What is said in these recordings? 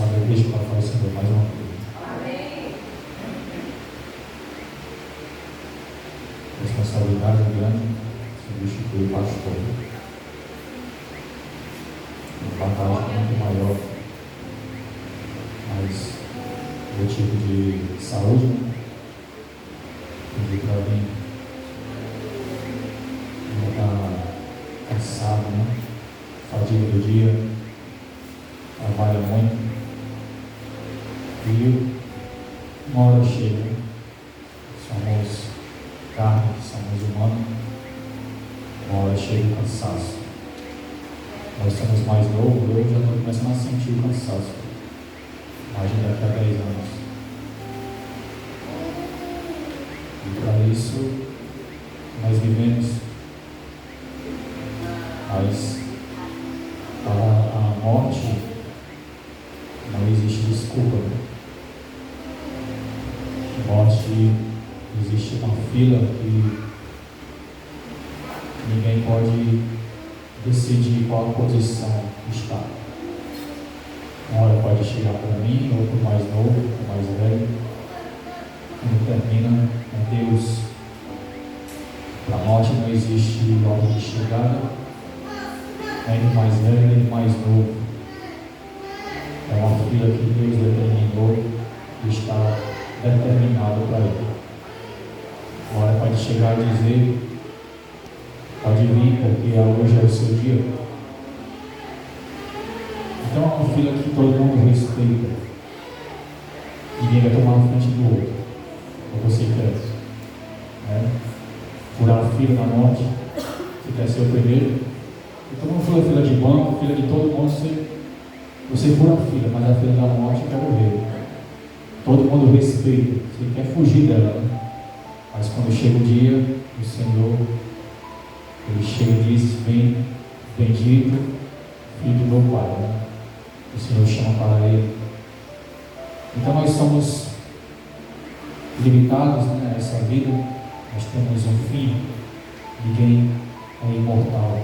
abençoar a igreja para falar o Senhor mais uma vez. Responsabilidade grande, substituir o pastor. Uma vantagem muito maior, mas o tipo de saúde, pedi para mim, ainda está cansado, né? Fadiga do dia, trabalha muito, e uma hora chega, somos carne, somos humanos, uma hora chega o cansaço. Nós somos mais novos, eu já estou começando a sentir o cansaço. Imagina daqui a 10 anos. E para isso, nós vivemos. Mas para a morte não existe desculpa. Morte existe uma fila que ninguém pode decidir qual posição está. Uma hora pode chegar para mim, ou para o mais novo, para o mais velho. Quando termina, é Deus. Para a morte não existe ordem de chegada, nem do mais velho, nem do mais novo. É uma fila que Deus determinou e está determinado para ele. Uma hora pode chegar e dizer: pode vir, porque hoje é o seu dia. Então é uma fila que todo mundo respeita. Ninguém vai tomar a frente do outro. Ou você quer, né? Furar a fila na morte, você quer ser o primeiro. Então não fura a fila de banco, fila de todo mundo, você fura a fila, mas a fila da morte quer morrer. Todo mundo respeita, você quer fugir dela, né? Mas quando chega o dia, o Senhor, ele chega e diz: vem, bendito, filho do meu Pai, né? O Senhor chama para ele. Então nós somos limitados, né, nessa vida. Nós temos um fim. Ninguém é imortal.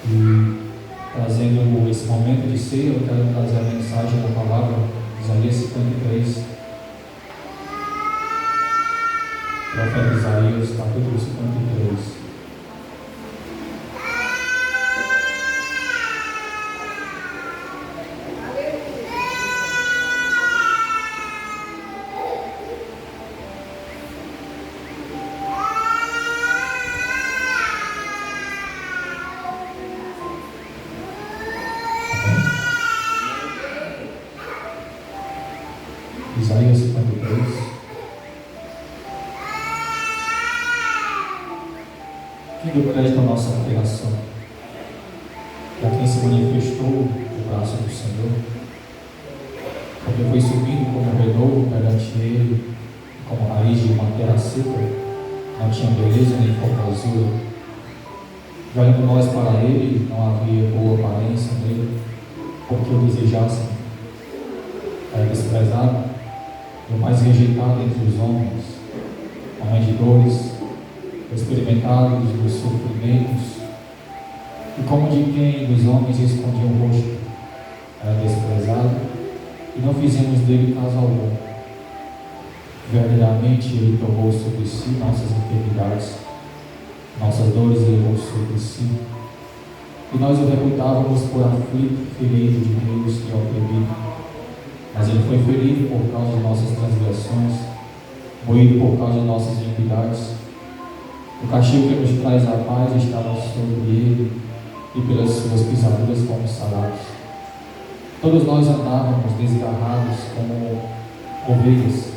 E trazendo esse momento de ceia, eu quero trazer a mensagem da palavra Isaías 53. Profeta Isaías, capítulo 53. Isaías 53. Quem deu crédito à nossa pregação? Para quem se manifestou o braço do Senhor, porque foi subindo como renovo perante ele, como raiz de uma terra seca, não tinha beleza nem formosura. Já indo nós para ele, não havia boa aparência nele, porque o desejassem. Era desprezado, o mais rejeitado entre os homens, homem de dores, experimentado dos sofrimentos, e como de quem dos homens escondia o rosto, era desprezado, e não fizemos dele caso algum. Verdadeiramente ele tomou sobre si nossas enfermidades, nossas dores levou sobre si, e nós o reputávamos por aflito, ferido de Deus e oprimido. Mas ele foi ferido por causa de nossas transgressões, moído por causa de nossas iniquidades. O castigo que nos traz a paz estava sobre ele, e pelas suas pisaduras fomos sarados. Todos nós andávamos desgarrados como ovelhas,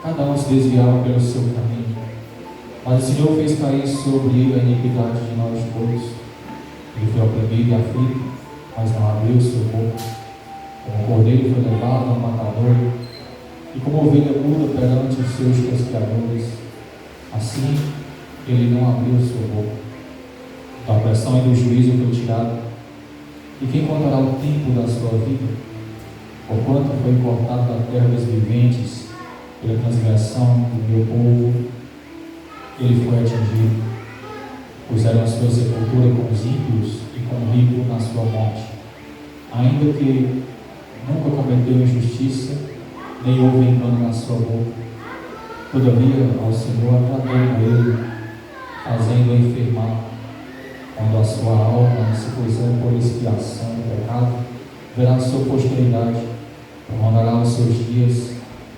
cada um se desviava pelo seu caminho. Mas o Senhor fez cair sobre ele a iniquidade de nós todos. Ele foi oprimido e aflito, mas não abriu sua boca. Como o cordeiro foi levado ao matador, e como ovelha muda perante os seus tosqueadores, assim ele não abriu sua boca. Da opressão e do juízo foi tirado. E quem contará o tempo da sua vida? Porquanto foi cortado da terra dos viventes, pela transgressão do meu povo, ele foi atingido. Puseram a sua sepultura com os ímpios e com o rico na sua morte. Ainda que nunca cometeu injustiça, nem houve engano na sua boca. Todavia, ao Senhor agradou a ele, fazendo-o enfermar. Quando a sua alma se puser por expiação do pecado, verá a sua posteridade, prolongará os seus dias,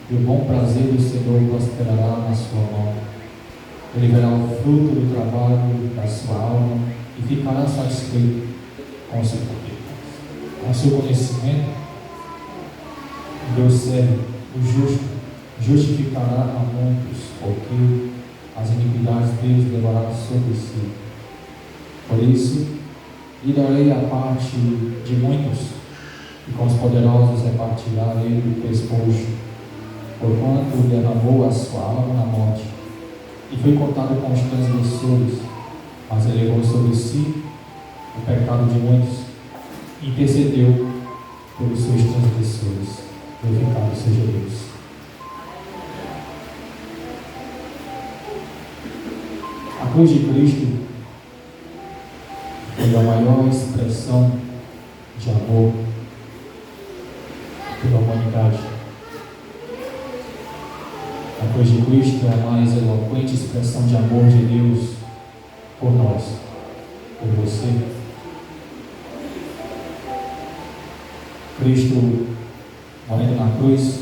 e o bom prazer do Senhor prosperará na sua mão. Ele verá o fruto do trabalho da sua alma e ficará satisfeito com o seu poder. Com o seu conhecimento, Deus serve o justo, justificará a muitos, porque as iniquidades deles levará sobre si. Por isso, lhe darei a parte de muitos, e com os poderosos repartirá ele o despojo, porquanto derramou a sua alma na morte, e foi contado com os transgressores, mas elevou sobre si o pecado de muitos, e intercedeu pelos seus transgressores. Glorificado seja Deus. A cruz de Cristo foi a maior expressão de amor pela humanidade. A cruz de Cristo é a mais eloquente expressão de amor de Deus por nós, por você. Cristo morrendo na cruz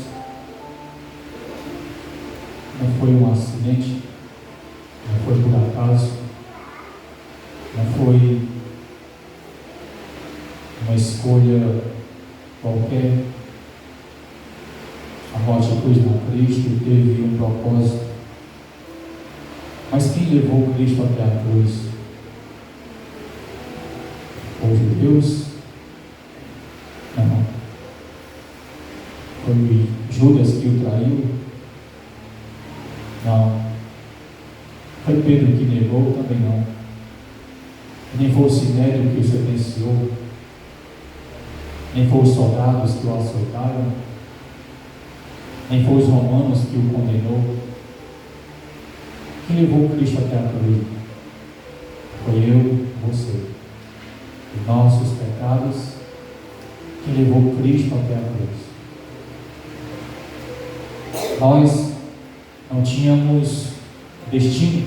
não foi um acidente, não foi por acaso, não foi uma escolha qualquer. A morte de cruz na Cristo teve um propósito. Mas quem levou Cristo até a cruz? Os judeus? Não. Foi Judas que o traiu? Não. Foi Pedro que negou? Também não. Nem foi o Sinédrio que o sentenciou? Nem foi os soldados que o açoitaram? Nem foi os romanos que o condenou? Quem levou Cristo até a cruz? Foi eu, você. Os nossos pecados, quem levou Cristo até a cruz. Nós não tínhamos destino,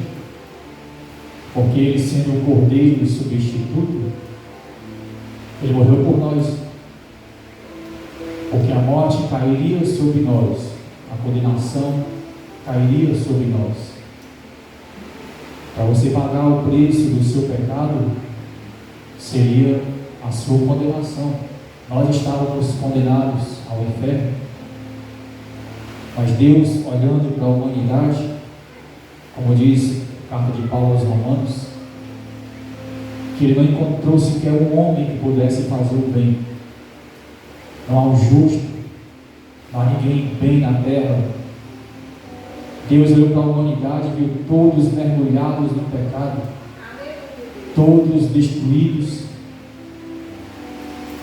porque Ele, sendo o Cordeiro substituto, Ele morreu por nós, porque a morte cairia sobre nós, a condenação cairia sobre nós. Para você pagar o preço do seu pecado, seria a sua condenação. Nós estávamos condenados ao inferno, mas Deus, olhando para a humanidade, como diz a carta de Paulo aos Romanos, que Ele não encontrou sequer um homem que pudesse fazer o bem. Não há um justo, não há ninguém bem na terra. Deus olhou para a humanidade e viu todos mergulhados no pecado, todos destruídos,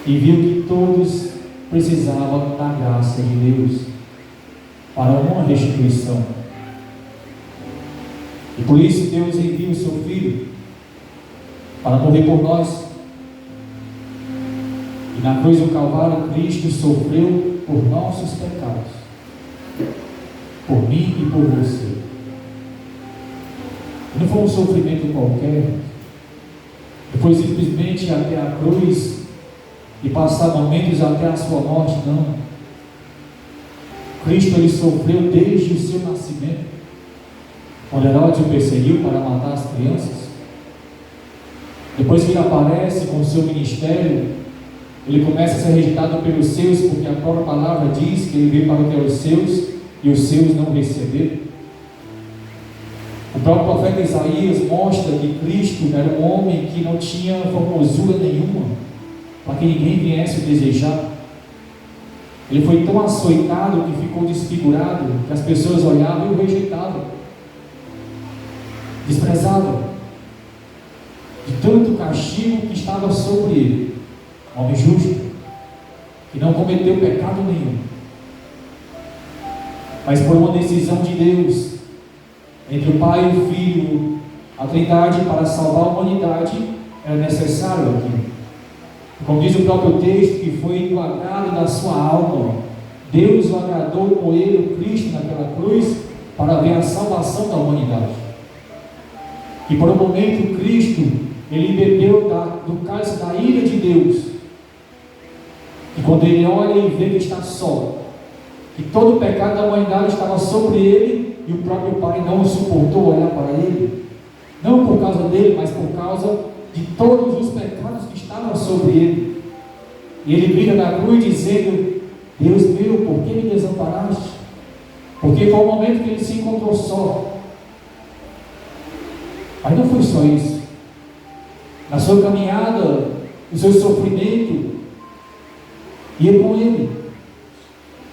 e viu que todos precisavam da graça de Deus para uma restituição. E por isso Deus envia o seu Filho para morrer por nós. E na cruz do Calvário, Cristo sofreu por nossos pecados, por mim e por você. E não foi um sofrimento qualquer, não foi simplesmente ir até a cruz e passar momentos até a sua morte, não. Cristo, Ele sofreu desde o seu nascimento. Quando Herodes o perseguiu para matar as crianças, depois que Ele aparece com o seu ministério, Ele começa a ser rejeitado pelos seus, porque a própria palavra diz que Ele veio para o que é os seus, e os seus não receberam. O próprio profeta Isaías mostra que Cristo era um homem que não tinha formosura nenhuma, para que ninguém viesse o desejar. Ele foi tão açoitado que ficou desfigurado, que as pessoas olhavam e o rejeitavam, desprezavam, de tanto castigo que estava sobre ele. Homem justo, que não cometeu pecado nenhum, mas por uma decisão de Deus, entre o Pai e o Filho, a Trindade, para salvar a humanidade, era necessário aquilo. Como diz o próprio texto, que foi do agrado da sua alma. Deus o agradou com ele, o Cristo, naquela cruz, para ver a salvação da humanidade. E por um momento, Cristo, ele bebeu do cálice da ira de Deus. E quando ele olha e vê que está só, que todo o pecado da humanidade estava sobre ele, e o próprio Pai não suportou olhar para ele, não por causa dele, mas por causa de todos os pecados que estavam sobre ele. E ele grita na cruz dizendo: Deus meu, por que me desamparaste? Porque foi o momento que ele se encontrou só. Mas não foi só isso. Na sua caminhada, no seu sofrimento, ia com ele.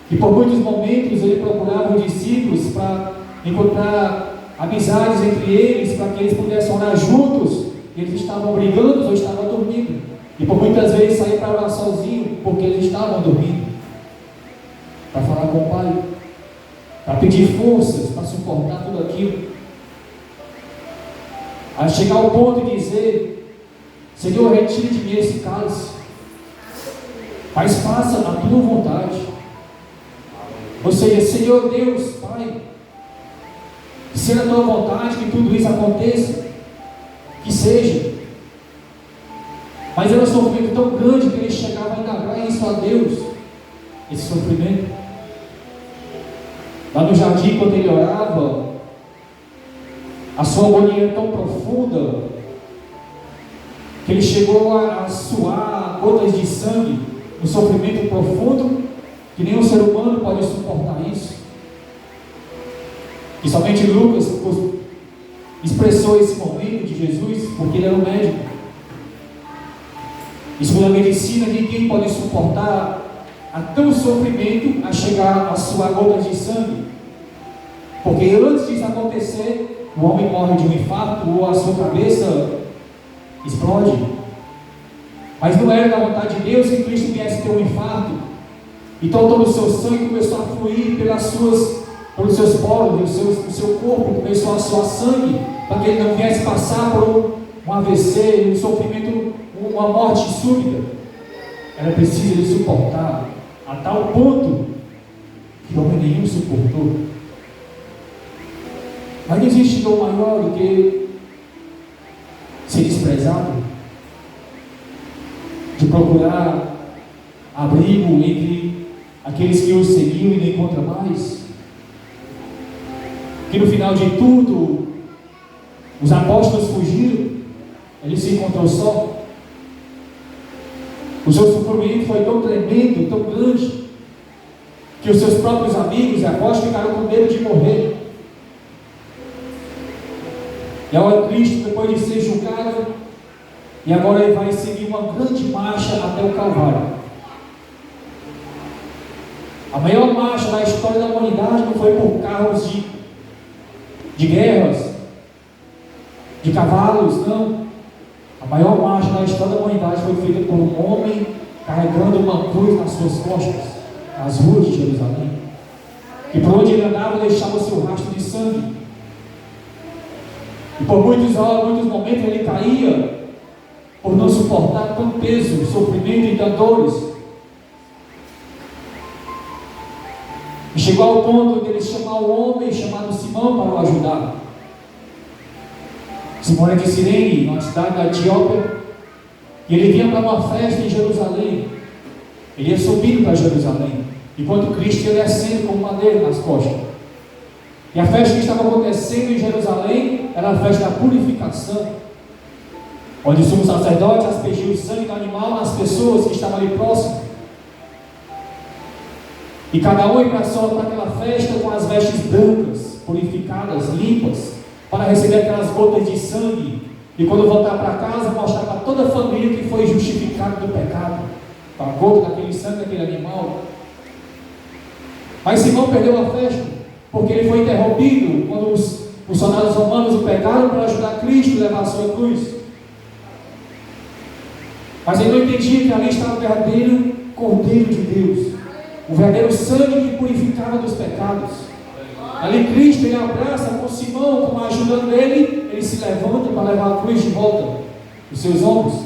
E por muitos momentos ele procurava os discípulos para encontrar amizades entre eles, para que eles pudessem orar juntos. Eles estavam brigando ou estavam dormindo. E por muitas vezes saía para orar sozinho, porque eles estavam dormindo. Para falar com o Pai, para pedir forças, para suportar tudo aquilo. A chegar ao ponto de dizer: Senhor, retire de mim esse cálice, mas faça a tua vontade. Ou seja, Senhor Deus, Pai, que seja a tua vontade que tudo isso aconteça, que seja. Mas era um sofrimento tão grande que ele chegava a indagar isso a Deus, esse sofrimento. Lá no jardim, quando ele orava, a sua agonia era tão profunda que ele chegou a suar gotas de sangue, um sofrimento profundo que nenhum ser humano pode suportar isso. E somente Lucas expressou esse momento de Jesus, porque ele era um médico. E segundo a medicina, ninguém pode suportar até o sofrimento a chegar a suar gotas de sangue, porque antes disso acontecer, o homem morre de um infarto ou a sua cabeça explode. Mas não era da vontade de Deus que Cristo viesse ter um infarto. Então todo o seu sangue começou a fluir pelos seus poros, o seu corpo começou a suar sangue, para que ele não viesse passar por um AVC, um sofrimento, uma morte súbita. Era preciso ele suportar, a tal ponto que homem nenhum suportou. Mas não existe dor maior do que ser desprezado, de procurar abrigo entre aqueles que o seguiam e não encontra mais. Que no final de tudo, os apóstolos fugiram, ele se encontrou só. O seu sofrimento foi tão tremendo, tão grande, que os seus próprios amigos e apóstolos ficaram com medo de morrer. E agora Cristo, depois de ser julgado, e agora ele vai seguir uma grande marcha até o Calvário. A maior marcha da história da humanidade não foi por carros de guerras, de cavalos, não. A maior marcha da história da humanidade foi feita por um homem carregando uma cruz nas suas costas, nas ruas de Jerusalém. E por onde ele andava, deixava o seu rastro de sangue. E por muitos momentos ele caía, por não suportar tanto peso, sofrimento e dores. E chegou ao ponto de ele chamar um homem chamado Simão para o ajudar. Simão era de Cirene, uma cidade da Etiópia, e ele vinha para uma festa em Jerusalém. Ele ia subindo para Jerusalém, enquanto Cristo ia descendo com um madeiro nas costas. E a festa que estava acontecendo em Jerusalém era a festa da purificação, onde o sumo sacerdote aspergia o sangue do animal nas pessoas que estavam ali próximas. E cada um ia para aquela festa com as vestes brancas, purificadas, limpas, para receber aquelas gotas de sangue. E quando voltar para casa, mostrar para toda a família que foi justificado do pecado, com a gota daquele sangue daquele animal. Mas Simão perdeu a festa, porque ele foi interrompido quando os soldados romanos o pegaram para ajudar Cristo a levar a sua cruz. Mas ele não entendia que ali estava o verdadeiro Cordeiro de Deus, o verdadeiro sangue que purificava dos pecados. Ali Cristo, ele abraça com Simão, como ajudando ele, ele se levanta para levar a cruz de volta nos seus ombros.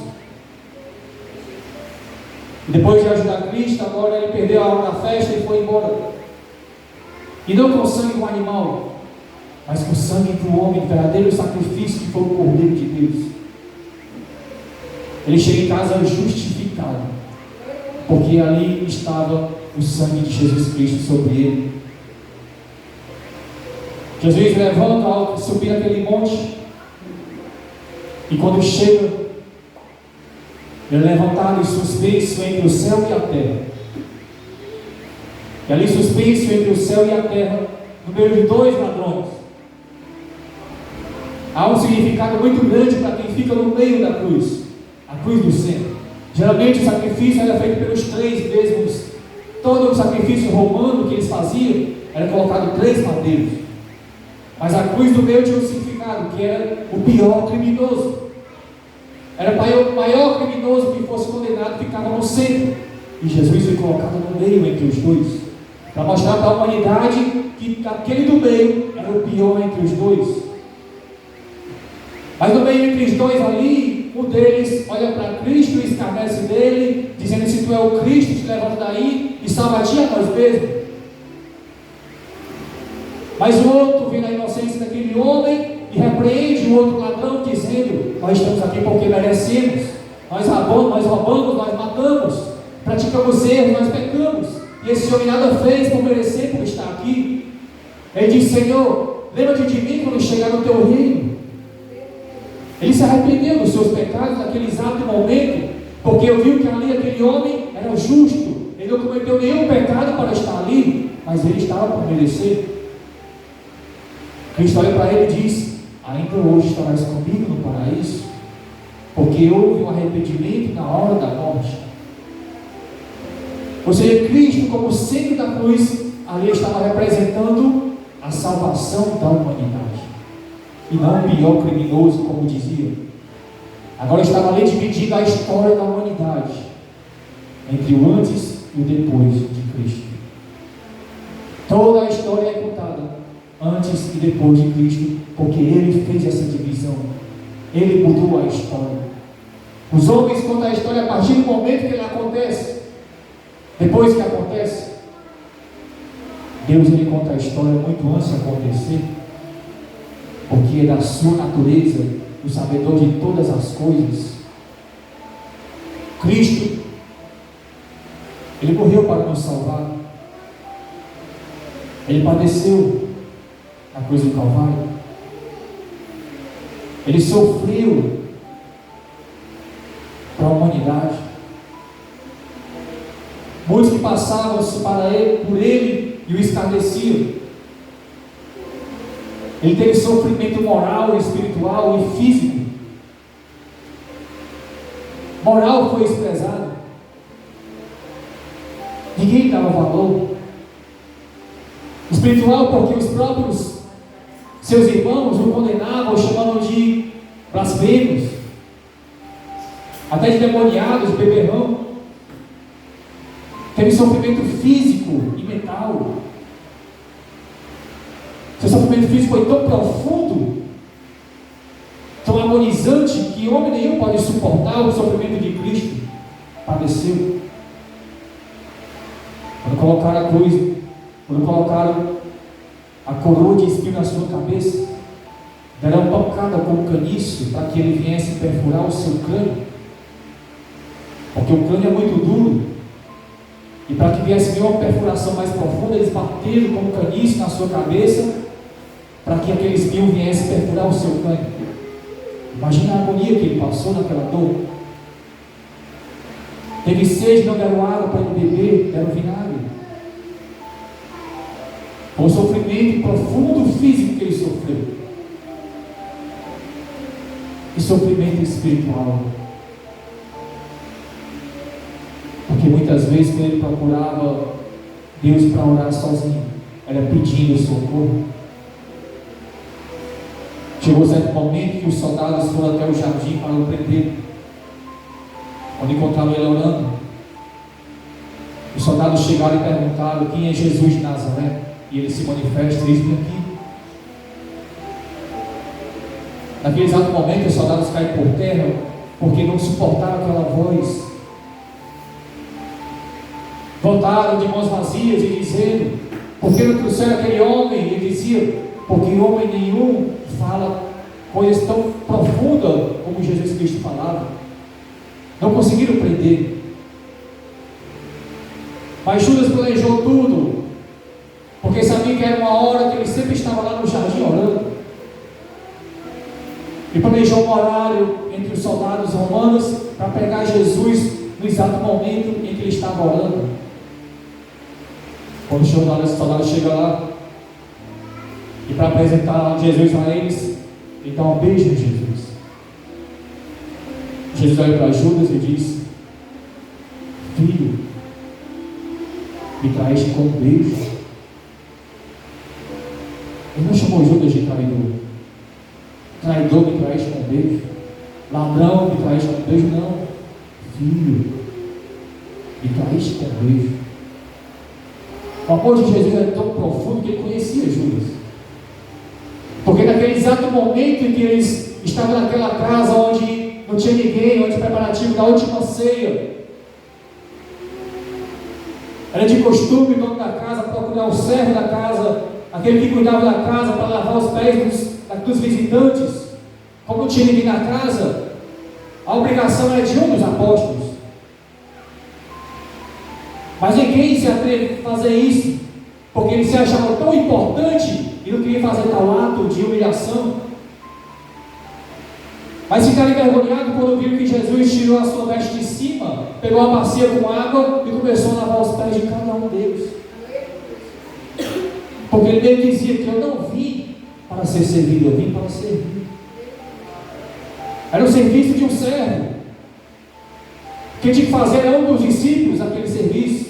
E depois de ajudar Cristo, agora ele perdeu a hora da festa e foi embora. E não com o sangue do animal, mas com o sangue do homem, verdadeiro sacrifício que foi o Cordeiro de Deus. Ele chega em casa justificado, porque ali estava o sangue de Jesus Cristo sobre ele. Jesus levanta ao subir aquele monte, e quando chega, ele é levantado e suspenso entre o céu e a terra. E ali suspenso entre o céu e a terra, no meio de dois ladrões, há um significado muito grande para quem fica no meio da cruz, a cruz do centro. Geralmente o sacrifício era feito pelos três mesmos. Todo o sacrifício romano que eles faziam era colocado 3 madeiros. Mas a cruz do meio tinha um significado, que era o pior criminoso. Era o maior criminoso que fosse condenado, ficava no centro. E Jesus foi colocado no meio entre os dois, para mostrar para a humanidade que aquele do meio era o pior entre os dois. Mas no meio entre os dois ali, um deles olha para Cristo e escarnece dele, dizendo: se tu é o Cristo, te levanta daí e salva a ti a nós mesmos. Mas o outro vê na inocência daquele homem e repreende o outro ladrão, dizendo: nós estamos aqui porque merecemos, nós roubamos, nós matamos, praticamos erros, nós pecamos, e esse homem nada fez por merecer, por estar aqui. Ele diz: Senhor, lembra-te de mim quando chegar no teu reino. Ele se arrependeu dos seus pecados naquele exato momento, porque eu vi que ali aquele homem era justo, ele não cometeu nenhum pecado para estar ali, mas ele estava por merecer. Cristo olha para ele e diz: ainda hoje estarás comigo no paraíso, porque houve um arrependimento na hora da morte. Ou seja, Cristo, como centro da cruz, ali estava representando a salvação da humanidade, e não o pior criminoso, como dizia. Agora estava ali dividindo a história da humanidade entre o antes e o depois de Cristo. Toda a história é contada antes e depois de Cristo, porque Ele fez essa divisão, Ele mudou a história. Os homens contam a história a partir do momento que ela acontece. Depois que acontece, Deus ele conta a história muito antes de acontecer, porque é da sua natureza, o sabedor de todas as coisas. Cristo, Ele morreu para nos salvar, Ele padeceu na cruz do Calvário, Ele sofreu para a humanidade. Muitos que passavam-se por Ele e o escarneciam. Ele teve sofrimento moral, espiritual e físico. Moral foi desprezado, ninguém dava valor. Espiritual, porque os próprios seus irmãos o condenavam, chamando de blasfemos, até de demoniados, de beberrão. Teve sofrimento físico e mental. Seu sofrimento físico foi tão profundo, tão agonizante, que homem nenhum pode suportar o sofrimento de Cristo. Padeceu. Quando colocaram a cruz, quando colocaram a coroa de espinho na sua cabeça, deram uma pancada com um caniço para que ele viesse perfurar o seu crânio, porque o crânio é muito duro, e para que viesse vir uma perfuração mais profunda, eles bateram com um caniço na sua cabeça, para que aquele espinho viesse perfurar o seu crânio. Imagina a agonia que ele passou naquela dor. Teve sede, não deram água para ele beber, deram vinagre. Foi um sofrimento profundo físico que ele sofreu, e sofrimento espiritual, porque muitas vezes quando ele procurava Deus para orar sozinho, era pedindo socorro. Chegou certo momento que os soldados foram até o jardim para o prender. Quando encontraram ele orando, os soldados chegaram e perguntaram: quem é Jesus de Nazaré? E ele se manifesta: eis-me aqui. Naquele exato momento, os soldados caem por terra, porque não suportaram aquela voz. voltaram de mãos vazias e dizendo: por que não trouxeram aquele homem? E ele dizia: porque homem nenhum fala coisas tão profundas como Jesus Cristo falava. Não conseguiram prender. Mas Judas planejou tudo, porque sabia que era uma hora que ele sempre estava lá no jardim orando. E planejou um horário entre os soldados romanos para pegar Jesus no exato momento em que ele estava orando. Quando os soldados chegam lá, e para apresentar Jesus a eles, ele dá um beijo em Jesus. Jesus olha para Judas e diz: filho, me traíste com um beijo. Ele não chamou Judas de traidor. Traidor, me traíste com um beijo. Ladrão, me traíste com um beijo. Não. Filho, me traíste com um beijo. O amor de Jesus era tão profundo que ele conhecia Judas. Porque naquele exato momento em que eles estavam naquela casa onde não tinha ninguém, onde o preparativo da última ceia, era de costume o dono da casa procurar o servo da casa, aquele que cuidava da casa, para lavar os pés dos visitantes. Como não tinha ninguém na casa, a obrigação era de um dos apóstolos. Mas ninguém se atreve a fazer isso, porque ele se achava tão importante e não queria fazer tal ato de humilhação. Mas ficaram envergonhados quando viram que Jesus tirou a sua veste de cima, pegou a bacia com água e começou a lavar os pés de cada um deles. Porque ele mesmo dizia que eu não vim para ser servido, eu vim para servir. Era o serviço de um servo. Quem tinha que fazer era um dos discípulos aquele serviço.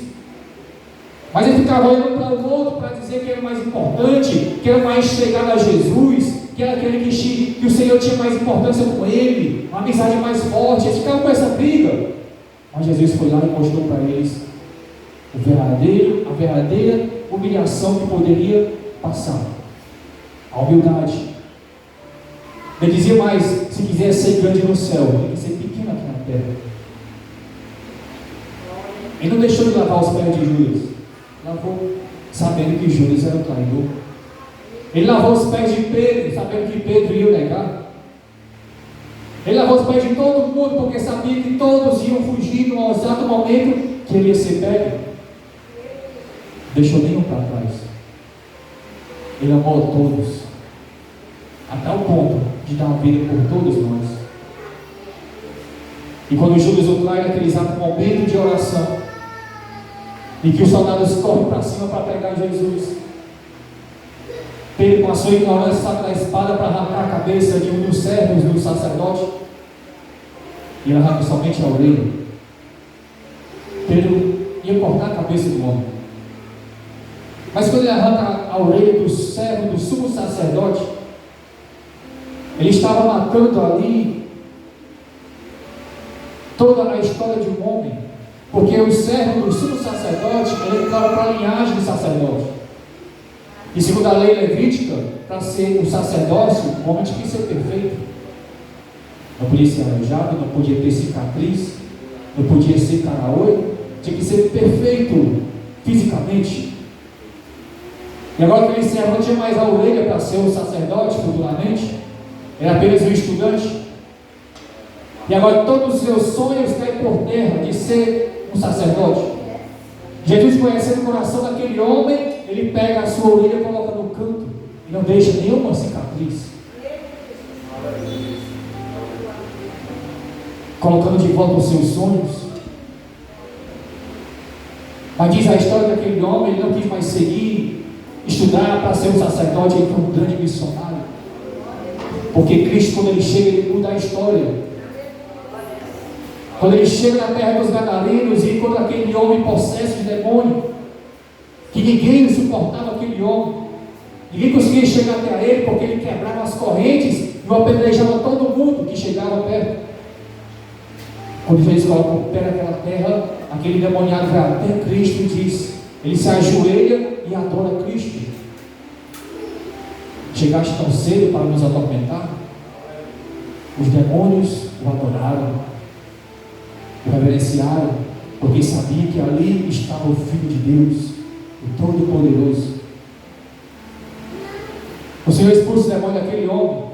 Mas ele ficava olhando para o outro para dizer que era mais importante, que era mais chegado a Jesus, que era aquele que o Senhor tinha mais importância com ele, uma amizade mais forte. Eles ficavam com essa briga. Mas Jesus foi lá e mostrou para eles a verdadeira humilhação que poderia passar. A humildade. Ele dizia mais: se quiser ser grande no céu, tem que ser pequeno aqui na terra. Ele não deixou de lavar os pés de Judas. Lavou, sabendo que Judas era o traidor. Ele lavou os pés de Pedro, sabendo que Pedro ia o negar. Ele lavou os pés de todo mundo, porque sabia que todos iam fugir no exato momento que ele ia ser pego. Deixou nenhum para trás. Ele amou a todos, até o ponto de dar a vida por todos nós. E quando Judas o trai naquele exato momento de oração, e que os soldados correm para cima para pegar Jesus, Pedro, com a sua ignorância, saca da espada para arrancar a cabeça de um dos servos do sacerdote, e ele arranca somente a orelha. Pedro ia cortar a cabeça do homem, mas quando ele arranca a orelha do servo do sumo sacerdote, ele estava matando ali toda a história de um homem. Porque o servo do sumo sacerdote, ele entrava para a linhagem do sacerdote. E segundo a lei levítica, para ser um sacerdócio, o homem tinha que ser perfeito. Não podia ser aleijado, não podia ter cicatriz, não podia ser cara-olho, tinha que ser perfeito fisicamente. E agora aquele servo não tinha mais a orelha para ser um sacerdote futuramente, era apenas um estudante. E agora todos os seus sonhos caem por terra de ser um sacerdote. Jesus, conhecendo o coração daquele homem, ele pega a sua orelha e coloca no canto e não deixa nenhuma cicatriz, colocando de volta os seus sonhos. Mas diz a história daquele homem, ele não quis mais seguir, estudar para ser um sacerdote, ele foi um grande missionário. Porque Cristo, quando ele chega, ele muda a história. Quando ele chega na terra dos Gadarenos e encontra aquele homem possesso de demônio, que ninguém suportava aquele homem, ninguém conseguia chegar até ele, porque ele quebrava as correntes e o apedrejava todo mundo que chegava perto. Quando Jesus coloca o pé naquela terra, aquele demoniado vai até Cristo e diz, ele se ajoelha e adora Cristo. Chegaste tão cedo para nos atormentar? Os demônios o adoraram, o reverenciaram, porque sabia que ali estava o Filho de Deus, o Todo-Poderoso. O Senhor expulsa o demônio daquele homem.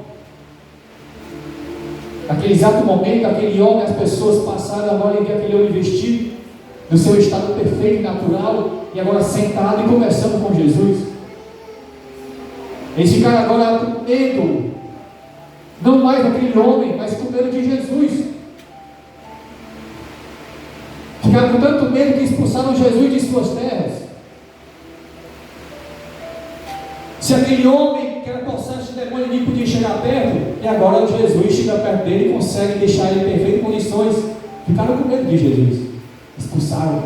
Naquele exato momento, aquele homem, as pessoas passaram agora e ver aquele homem vestido do seu estado perfeito e natural, e agora sentado e conversando com Jesus. Eles ficaram agora com medo, não mais daquele homem, mas com medo de Jesus. Ficaram com tanto medo que expulsaram Jesus de suas terras. Se aquele homem que era possesso de demônio nem podia chegar perto, e agora Jesus chega perto dele e consegue deixar ele em perfeitas condições. Ficaram com medo de Jesus, expulsaram.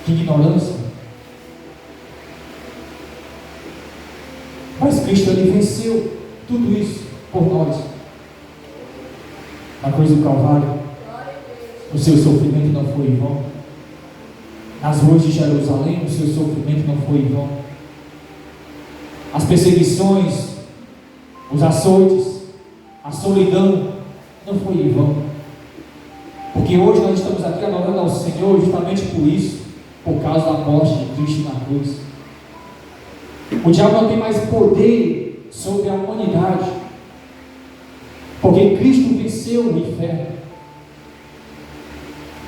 Que ignorância. Mas Cristo, ele venceu tudo isso por nós na cruz do Calvário. O seu sofrimento não foi em vão. Nas ruas de Jerusalém, o seu sofrimento não foi em vão. As perseguições, os açoites, a solidão não foi em vão. Porque hoje nós estamos aqui adorando ao Senhor justamente por isso, por causa da morte de Cristo na cruz. O diabo não tem mais poder sobre a humanidade, porque Cristo venceu o inferno.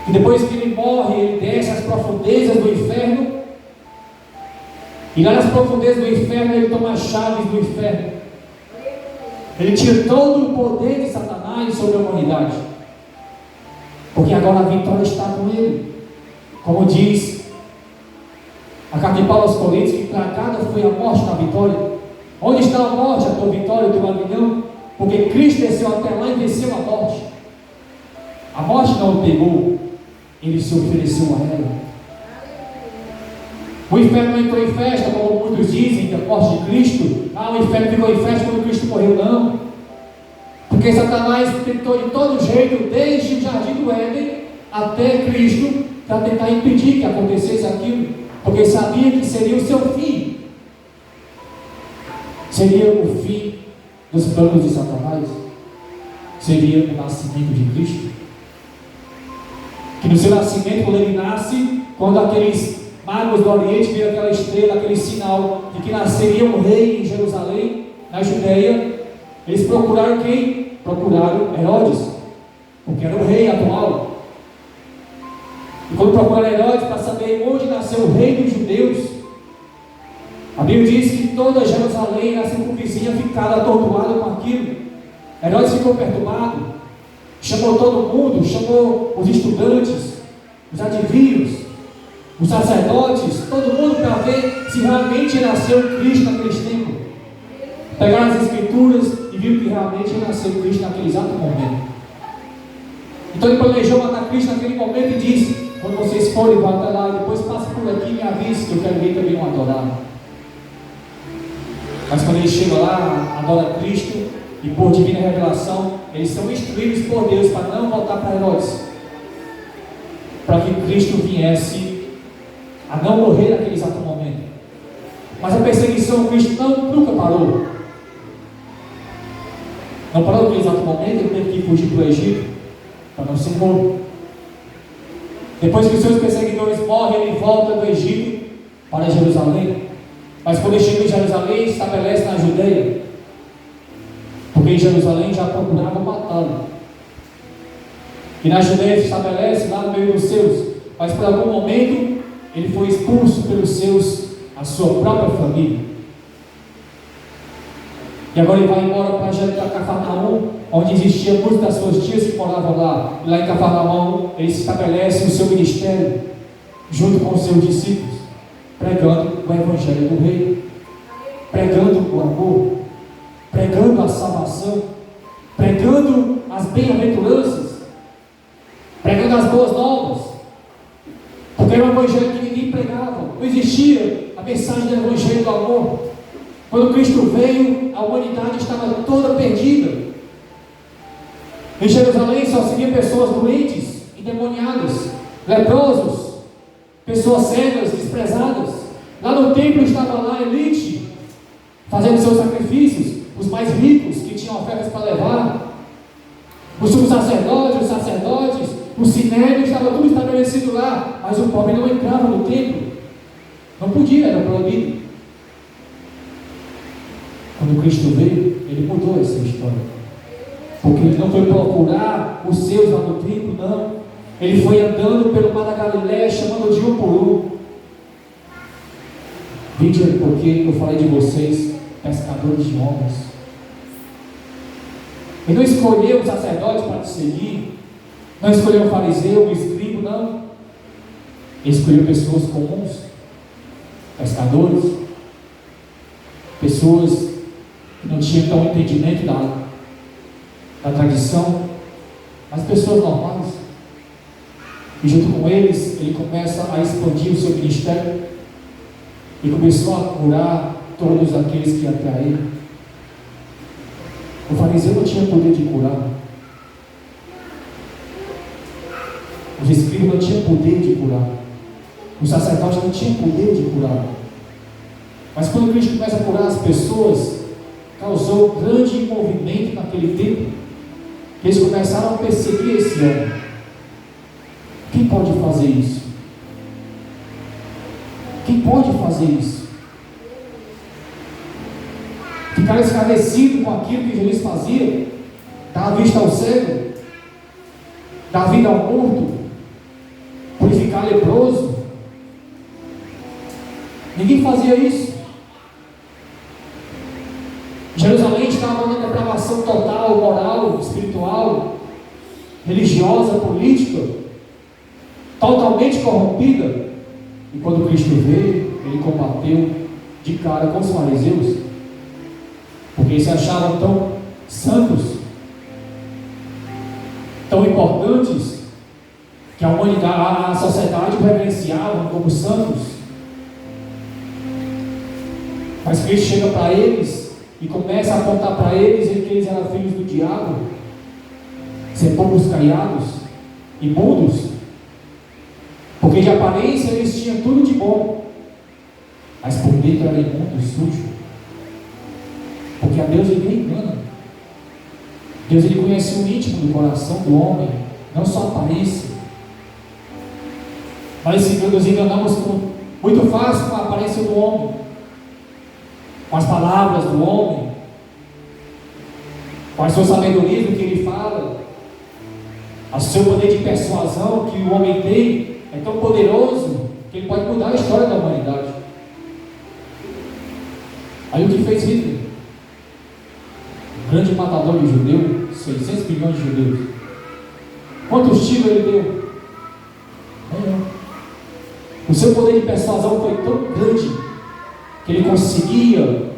E depois que ele morre, ele desce às profundezas do inferno, e lá nas profundezas do inferno ele toma as chaves do inferno. Ele tira todo o poder de Satanás sobre a humanidade, porque agora a vitória está com ele. Como diz a carta de Paulo aos Coríntios, que tragada foi a morte na vitória. Onde está a morte, a tua vitória, o teu aguilhão? Porque Cristo desceu até lá e venceu a morte. A morte não o pegou, ele se ofereceu a ela. O inferno não entrou em festa, como muitos dizem, da morte de Cristo. O inferno ficou em festa quando Cristo morreu. Não, porque Satanás tentou de todo jeito, desde o jardim do Éden até Cristo, para tentar impedir que acontecesse aquilo, porque sabia que seria o seu fim, seria o fim dos planos de Satanás, seria o nascimento de Cristo. Que no seu nascimento, quando ele nasce, quando aqueles magos do Oriente viram aquela estrela, aquele sinal de que nasceria um rei em Jerusalém, na Judeia, eles procuraram quem? Procuraram Herodes, porque era o rei atual. E quando procuraram Herodes para saber onde nasceu o rei dos judeus, a Bíblia diz que toda Jerusalém, a circunvizinha, ficaram atordoada com aquilo. Herodes ficou perturbado, chamou todo mundo, chamou os estudantes, os adivinhos, os sacerdotes, todo mundo para ver se realmente nasceu Cristo naqueles tempos. Pegaram as escrituras e viram que realmente nasceu Cristo naquele exato momento. Então ele planejou matar Cristo naquele momento e disse: quando vocês forem até lá, depois passe por aqui e me avise, que eu quero ver também um adorar. Mas quando ele chega lá, adora Cristo, e por divina revelação, eles são instruídos por Deus para não voltar para Herodes, para que Cristo viesse a não morrer naquele exato momento. Mas a perseguição, Cristo nunca parou. Não parou naquele exato momento, ele teve que fugir para o Egito, para não ser morto. Depois que os seus perseguidores morrem, ele volta do Egito para Jerusalém. Mas quando ele chega em Jerusalém, estabelece na Judeia, porque em Jerusalém já procuravam matá-lo. E na Judeia se estabelece lá no meio dos seus, mas por algum momento ele foi expulso pelos seus, a sua própria família. E agora ele vai embora para Cafarnaum, onde existiam muitas das suas tias que moravam lá. E lá em Cafarnaum ele se estabelece o seu ministério, junto com os seus discípulos, pregando o Evangelho do Reino, pregando o amor, pregando a salvação, pregando as bem-aventuranças, pregando as boas novas, porque era um Evangelho que ninguém pregava, não existia a mensagem do Evangelho do amor. Quando Cristo veio, a humanidade estava toda perdida. Em Jerusalém só se via pessoas doentes, endemoniadas, leprosos, pessoas cegas, desprezadas. Lá no templo estava lá a elite, fazendo seus sacrifícios, os mais ricos que tinham ofertas para levar. Os sumos sacerdotes, os sinédrios estavam estabelecido lá, mas o pobre não entrava no templo. Não podia, era proibido. Quando Cristo veio, ele mudou essa história. Porque ele não foi procurar os seus lá no templo, não. Ele foi andando pelo mar da Galileia, chamando de um por um. Vinde porque eu falei de vocês, pescadores de homens. Ele não escolheu os sacerdotes para te seguir, não escolheu o fariseu, o escriba, não. Ele escolheu pessoas comuns, pescadores, pessoas que não tinham tão entendimento da tradição, mas pessoas normais. E junto com eles, ele começa a expandir o seu ministério e começou a curar todos aqueles que iam até ele. O fariseu não tinha poder de curar, os escribas não tinham poder de curar, os sacerdotes não tinham poder de curar. Mas quando Cristo começa a curar as pessoas, causou grande movimento naquele tempo. Eles começaram a perseguir esse homem. Quem pode fazer isso? Quem pode fazer isso? Ficaram esclarecidos com aquilo que Jesus fazia, dar a vista ao cego, dar vida ao morto, purificar leproso. Ninguém fazia isso. Jerusalém estava numa depravação total, moral, espiritual, religiosa, política, totalmente corrompida. E quando Cristo veio, ele combateu de cara com os fariseus, porque eles se achavam tão santos, tão importantes, que a humanidade, a sociedade o reverenciava como santos. Mas Cristo chega para eles e começa a apontar para eles que eles eram filhos do diabo, sepulcros caiados, imundos, porque de aparência eles tinham tudo de bom, mas por dentro era imundo, sujo. Porque a Deus ninguém engana. Deus ele conhece o íntimo do coração do homem, não só a aparência. Nós nos enganamos muito fácil com a aparência do homem, com as palavras do homem, com a sua sabedoria do que ele fala, o seu poder de persuasão que o homem tem é tão poderoso que ele pode mudar a história da humanidade. Aí o que fez Hitler? O grande matador de judeu, 600 milhões de judeus. Quantos tiros ele deu? O seu poder de persuasão foi tão grande que ele conseguia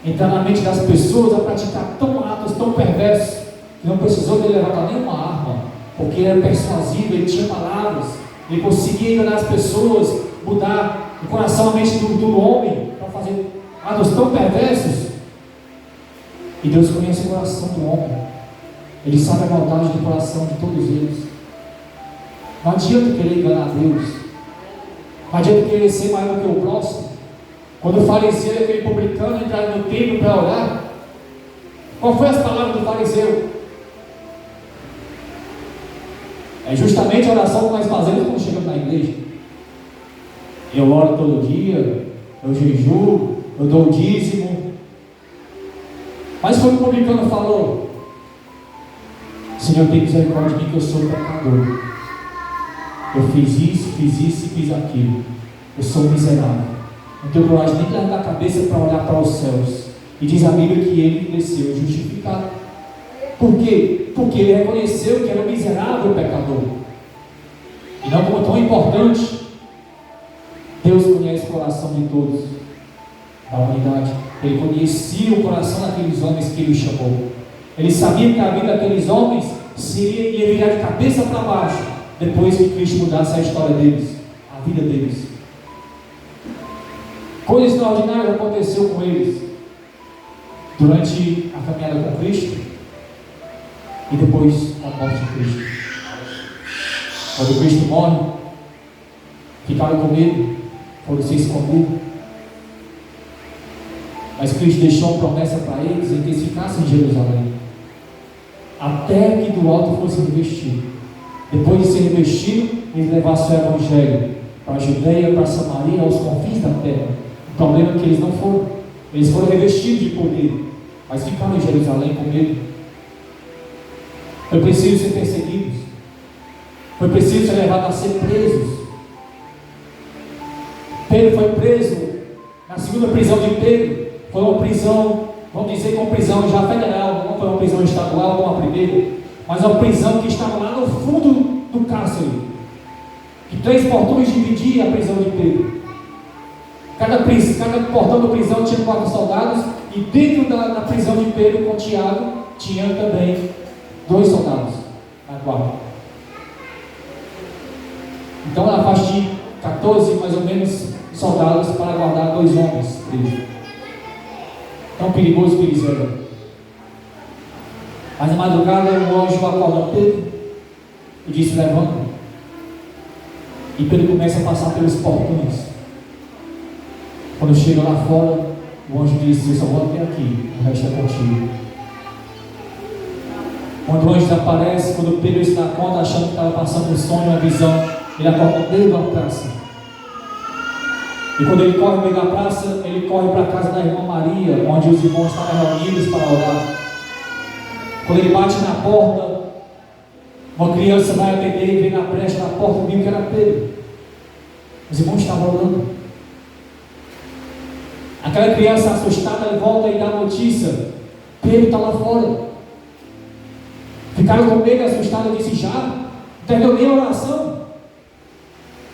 entrar na mente das pessoas a praticar tão atos tão perversos que não precisou de levantar nenhuma arma, porque ele era persuasivo, ele tinha palavras, ele conseguia enganar as pessoas, mudar o coração, a mente do homem para fazer atos tão perversos. E Deus conhece o coração do homem, ele sabe a maldade do coração de todos eles. Não adianta querer enganar Deus, não adianta querer ser maior que o próximo. Quando o fariseu e aquele publicano entraram no templo para orar, qual foi as palavras do fariseu? É justamente a oração que nós fazemos quando chegamos na igreja. Eu oro todo dia, eu jejuo, eu dou o dízimo. Mas foi o que o publicano falou: Senhor, tem misericórdia de mim, que eu sou pecador. Eu fiz isso e fiz aquilo. Eu sou miserável. Não tenho coragem nem de levantar a cabeça para olhar para os céus. E diz a Bíblia que ele desceu justificado. Por quê? Porque ele reconheceu que era um miserável pecador. E não como tão importante, Deus conhece o coração de todos da humanidade. Ele conhecia o coração daqueles homens que ele chamou. Ele sabia que a vida daqueles homens ia virar de cabeça para baixo depois que Cristo mudasse a história deles, a vida deles. Coisa extraordinária aconteceu com eles durante a caminhada com Cristo e depois da morte de Cristo. Quando Cristo morre, ficaram com medo, foram se esconder. Mas Cristo deixou uma promessa para eles em que eles ficassem em Jerusalém, até que do alto fosse revestido. Depois de ser revestido, eles levassem o Evangelho para a Judeia, para a Samaria, aos confins da terra. O problema é que eles não foram. Eles foram revestidos de poder, mas ficaram em Jerusalém com medo. Foi preciso ser perseguidos. Foi preciso ser levados a ser presos. Pedro foi preso na segunda prisão de Pedro. Foi uma prisão, vamos dizer que uma prisão já federal, não foi uma prisão estadual como a primeira, mas uma prisão que estava lá no fundo do cárcere, que 3 portões dividiam a prisão de Pedro. Cada portão da prisão tinha 4 soldados, e dentro da prisão de Pedro com Tiago tinha também 2 soldados na guarda. Então era faixa de 14 mais ou menos soldados para guardar 2 homens presos. Tão perigoso que eles eram. Mas na madrugada o anjo acorda Pedro e disse: levanta. E Pedro começa a passar pelos portões. Quando chega lá fora, o anjo disse: eu só vou até aqui, o resto é contigo. Quando o anjo desaparece, quando Pedro se dá conta, achando que estava passando um sonho, uma visão, ele acorda no meio da praça. E quando ele corre no meio da praça, ele corre para a casa da irmã Maria, onde os irmãos estavam reunidos para orar. Quando ele bate na porta, uma criança vai atender e vem na brecha da porta e viu que era Pedro. Os irmãos estavam orando. Aquela criança assustada, ele volta e dá a notícia: Pedro está lá fora. Ficaram com medo, assustados, e disse: já? Não terminou nem a oração.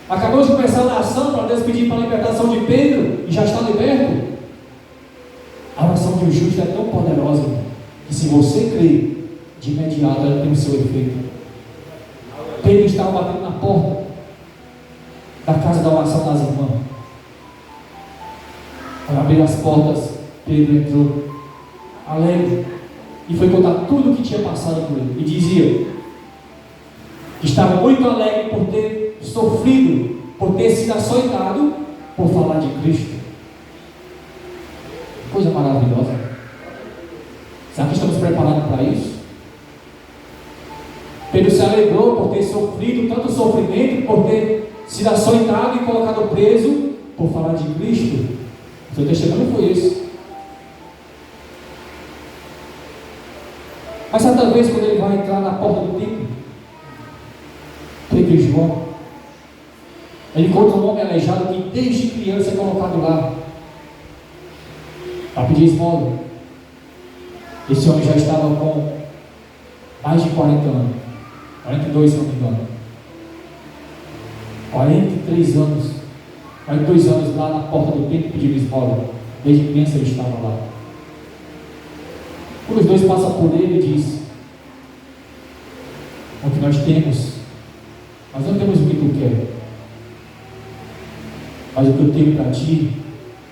Acabou de começar a oração para Deus pedir para a libertação de Pedro e já está liberto. A oração de um justo é tão poderosa que, se você crer, de imediato ela tem o seu efeito. Pedro estava batendo na porta da casa da oração das irmãs. Ao abrir as portas, Pedro entrou alegre e foi contar tudo o que tinha passado por ele. E dizia que estava muito alegre por ter sofrido, por ter sido açoitado por falar de Cristo. Coisa maravilhosa. Será que estamos preparados para isso? Pedro se alegrou por ter sofrido tanto sofrimento, por ter sido açoitado e colocado preso por falar de Cristo. O seu testemunho foi esse. Mas certa vez, quando ele vai entrar na porta do templo, Pedro e João, ele encontra um homem aleijado que desde criança é colocado lá para pedir esmola. Esse homem já estava com mais de 40 anos, 42 se não me engano, 43 anos, 42 anos lá na porta do templo pedindo esmola. Desde criança ele estava lá. Quando os dois passam por ele, ele diz: o que nós temos, nós não temos o que tu quer, mas o que eu tenho para ti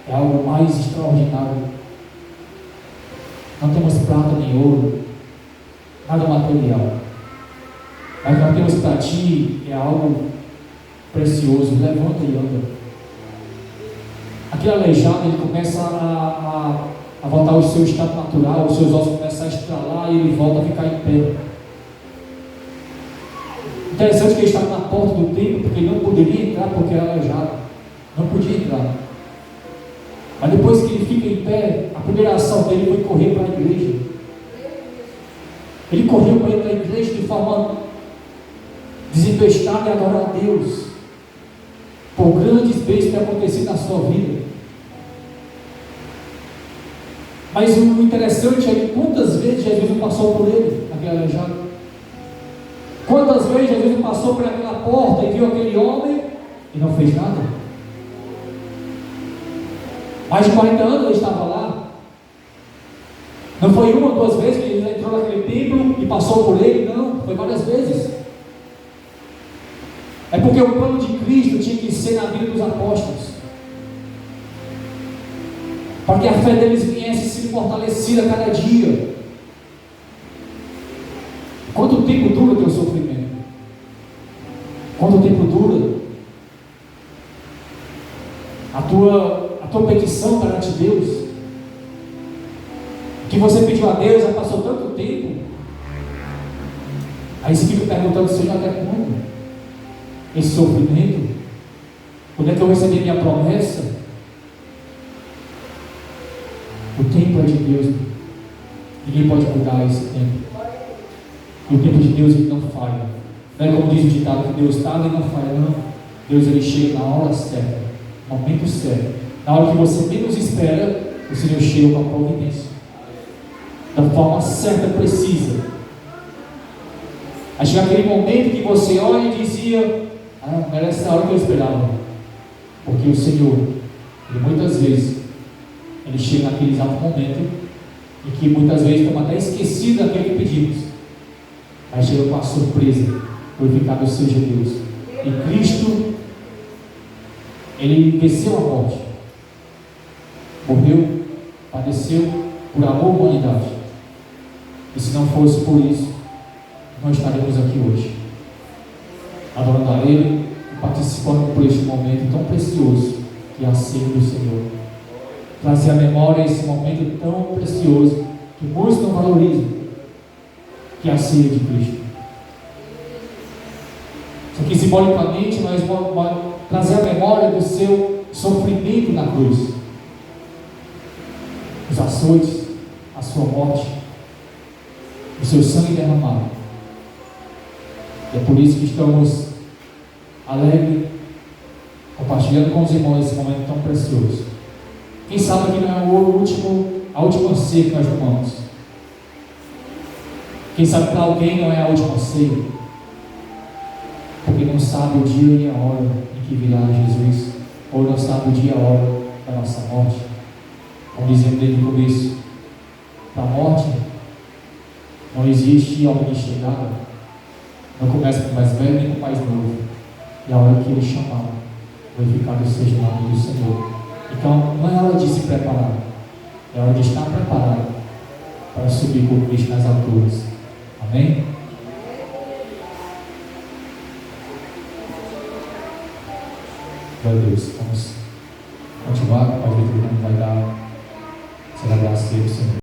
é algo mais extraordinário. Não temos prata nem ouro, nada material, mas o que nós temos para ti é algo precioso. Levanta e anda. Aquele aleijado, ele começa a voltar ao seu estado natural, os seus ossos começam a estralar e ele volta a ficar em pé. Interessante que ele estava na porta do templo, porque ele não poderia entrar porque era aleijado, não podia entrar. Mas depois que ele fica em pé, a primeira ação dele foi correr para a igreja. Ele correu para ir para a igreja de forma desempestada e adorar a Deus por grandes bens que têm acontecido na sua vida. Mas o interessante é que quantas vezes Jesus não passou por ele, aquele aleijado? Quantas vezes Jesus não passou por aquela porta e viu aquele homem e não fez nada? Mais de 40 anos ele estava lá. Não foi uma ou duas vezes que ele entrou naquele templo e passou por ele, não, foi várias vezes. É porque o plano de Cristo tinha que ser na vida dos apóstolos, para que a fé deles viesse se fortalecida a cada dia. Quanto tempo dura o teu sofrimento? Quanto tempo dura a tua petição perante Deus? Que você pediu a Deus, já passou tanto tempo. Aí você fica perguntando, Senhor, até quando? Esse sofrimento? Quando é que eu vou receber minha promessa? O tempo é de Deus. Ninguém pode mudar esse tempo. E o tempo de Deus ele não falha. Não é como diz o ditado que Deus está e não falha, não. Deus ele chega na hora certa, no momento certo. Na hora que você menos espera, o Senhor chega com a providência. Da forma certa, precisa. Aí chega aquele momento que você olha e dizia: não era essa hora que eu esperava. Porque o Senhor, ele, muitas vezes, ele chega naquele exato momento em que muitas vezes estamos até esquecidos daquele que pedimos. Aí chega com a surpresa, glorificado seja Deus. E Cristo, ele venceu a morte, morreu, padeceu por amor à humanidade. E se não fosse por isso, nós estaremos aqui hoje, adorando a Ele e participando por este momento tão precioso que é a ceia do Senhor. Trazer à memória esse momento tão precioso que muitos não valorizam, que é a ceia de Cristo. Só que simbolicamente nós vamos trazer a memória do seu sofrimento na cruz, os açoites, a sua morte, o seu sangue derramado. É por isso que estamos alegres, compartilhando com os irmãos esse momento tão precioso. Quem sabe que não é a última ceia que nós tomamos. Quem sabe para alguém não é a última ceia, porque não sabe o dia e a hora em que virá Jesus, ou não sabe o dia e a hora da nossa morte. Como dizemos desde o começo, para a morte não existe hora de chegada, não começa com o mais velho nem com o mais novo, e a hora que Ele chamar, glorificado seja o nome do Senhor. Então não é hora de se preparar, é hora de estar preparado para subir com Cristo nas alturas. Amém? Glória a Deus. Vamos continuar, o Pai vai dar, será graça a Deus, Senhor.